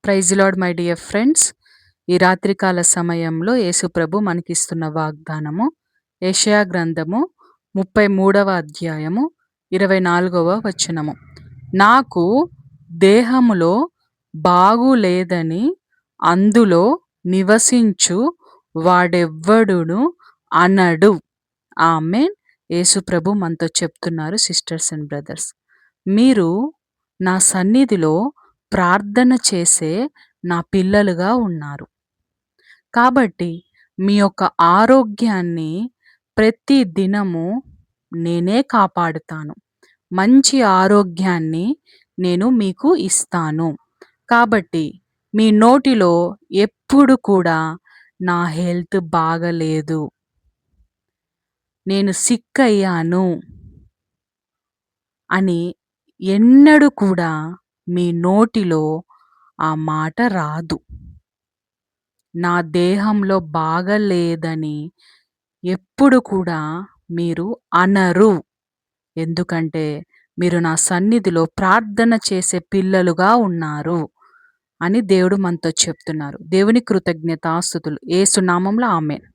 Praise Lord my dear friends. ఈ రాత్రికాల సమయంలో యేసుప్రభు మనకిస్తున్న వాగ్దానము యెషయా గ్రంథము 33వ అధ్యాయము 24వ వచనము. నాకు దేహములో బాగులేదని అందులో నివసించు వాడెవ్వడును అనడు. ఆమేన్. యేసుప్రభు మనతో చెప్తున్నారు సిస్టర్స్ అండ్ బ్రదర్స్. మీరు నా సన్నిధిలో ప్రార్థన చేసే నా పిల్లలుగా ఉన్నారు. కాబట్టి మీ యొక్క ఆరోగ్యాన్ని ప్రతి దినము నేనే కాపాడుతాను. మంచి ఆరోగ్యాన్ని నేను మీకు ఇస్తాను. కాబట్టి మీ నోటిలో ఎప్పుడు కూడా నా హెల్త్ బాగలేదు, నేను సిక్ అయ్యాను అని ఎన్నడూ కూడా మీ నోటిలో ఆ మాట రాదు. నా దేహంలో బాగలేదని ఎప్పుడు కూడా మీరు అనరు. ఎందుకంటే మీరు నా సన్నిధిలో ప్రార్థన చేసే పిల్లలుగా ఉన్నారు అని దేవుడు మనతో చెప్తున్నారు. దేవుని కృతజ్ఞతాస్తుతులు. యేసు నామములో ఆమేన్.